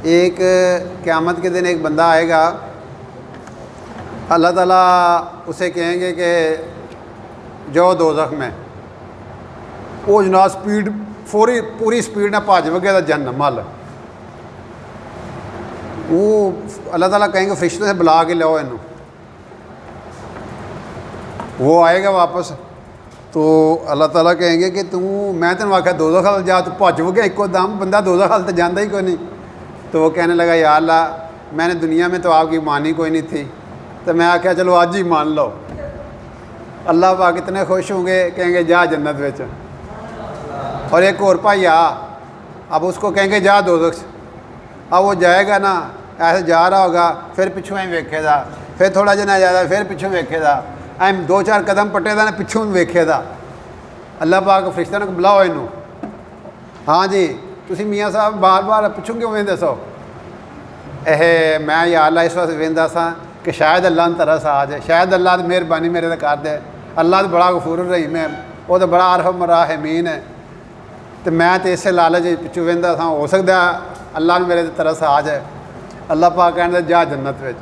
एक क़यामत के दिन एक बंदा आएगा, अल्लाह ताला उसे कहेंगे कि जाओ दोज़ख में। वो जनाब स्पीड पूरी स्पीड में भज वगे जहन्नम अल। वो अल्लाह ताला कहेंगे फरिश्ते से बुला के लाओ इनू। वो आएगा वापस तो अल्लाह ताला कहेंगे कि तू मैं तेन आख्या दोज़ख अल जा, तू भज वगे इको दम, बंदा दोज़ख अल तो जाता ही कोई नहीं। तो वो कहने लगा या अल्लाह मैंने दुनिया में तो आपकी मानी कोई नहीं थी, तो मैं आख्या चलो आज ही मान लो। अल्लाह पाक इतने खुश होंगे, कहेंगे जा जन्नत विच। और एक और भाई अब उसको कहेंगे जा दोज़ख। अब वो जाएगा ना, ऐसे जा रहा होगा, फिर पिछू ही वेखेगा, फिर थोड़ा जना ज़्यादा फिर पिछू वेखेगा, एम 2-4 कदम पट्टेगा ना पिछू वेखेगा। अल्लाह पाक फरिश्ते ने बुलाओ इनू। हाँ जी तुसी मियाँ साहब बार बार पिछू क्यों वेंदे सो? मैं या अल्लाह इस वास्ते वेंदा सा कि शायद अल्लाह ने तरस आ जाए, शायद अल्लाह की मेहरबानी मेरे ते कर दे। अल्लाह तो बड़ा गफूर रहीम है, वो तो बड़ा अरहम राहिमीन है। तो मैं तो इस लालच पिछू वेंदा था, हो सकता अल्लाह ने मेरे ते तरस आ जाए। अल्लाह पाक कहते जा जन्नत विच।